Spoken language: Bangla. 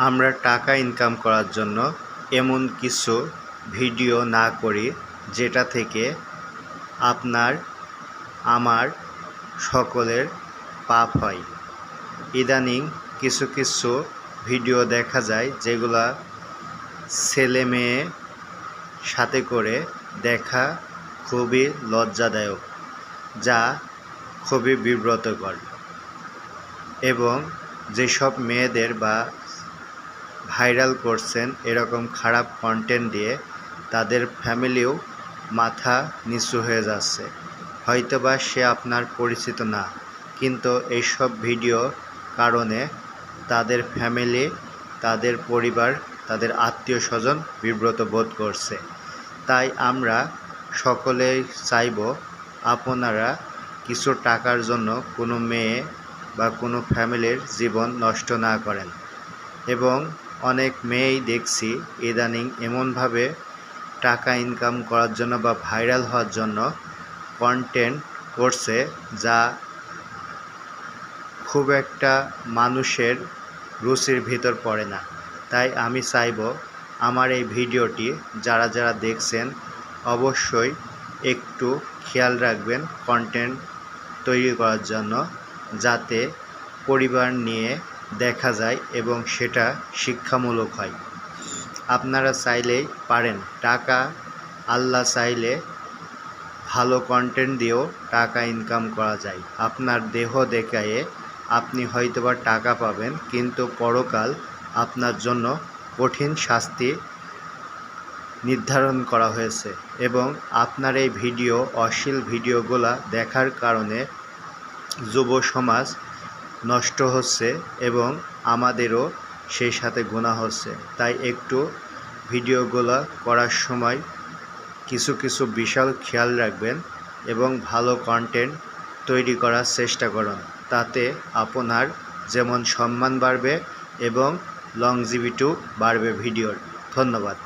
আমরা টাকা ইনকাম করার জন্য এমন কিছু ভিডিও না করি যেটা থেকে আপনার আমার সকলের পাপ হয়। ইদানিং কিছু কিছু ভিডিও দেখা যায় যেগুলা ছেলে মেয়ে সাথে করে দেখা খুবই লজ্জাদায়ক, যা খুবই বিব্রতকর। এবং যেসব মেয়েদের বা ভাইরাল করছেন এরকম খারাপ কন্টেন্ট দিয়ে, তাদের ফ্যামিলিও মাথা নিচু হয়ে যাচ্ছে। হয়তোবা সে আপনার পরিচিত না, কিন্তু এইসব ভিডিও কারণে তাদের ফ্যামিলি, তাদের পরিবার, তাদের আত্মীয় স্বজন বিব্রত বোধ করছে। তাই আমরা সকলেই চাইব আপনারা কিছু টাকার জন্য কোনো মেয়ে বা কোনো ফ্যামিলির জীবন নষ্ট না করেন। এবং অনেক মেয়েই দেখছি ইদানিং এমনভাবে টাকা ইনকাম করার জন্য বা ভাইরাল হওয়ার জন্য কন্টেন্ট করছে যা খুব একটা মানুষের রুচির ভিতর পড়ে না। তাই আমি চাইব আমার এই ভিডিওটি যারা যারা দেখছেন অবশ্যই একটু খেয়াল রাখবেন কন্টেন্ট তৈরি করার জন্য, যাতে পরিবার নিয়ে দেখা যায় এবং সেটা শিক্ষামূলক হয়। আপনারা চাইলেই পারেন, টাকা আল্লাহ চাইলে ভালো কন্টেন্ট দিয়েও টাকা ইনকাম করা যায়। আপনার দেহ দেখায়ে আপনি হয়তোবা টাকা পাবেন, কিন্তু পরকাল আপনার জন্য কঠিন শাস্তি নির্ধারণ করা হয়েছে। এবং আপনার এই ভিডিও, অশ্লীল ভিডিওগুলা দেখার কারণে যুব সমাজ নষ্ট হচ্ছে এবং আমাদেরও সেই সাথে গুনাহ হচ্ছে। তাই একটু ভিডিওগুলো করার সময় কিছু কিছু বিষয় খেয়াল রাখবেন এবং ভালো কন্টেন্ট তৈরি করার চেষ্টা করুন। তাতে আপনার যেমন সম্মান বাড়বে এবং লংজিভিটিও বাড়বে ভিডিওর। ধন্যবাদ।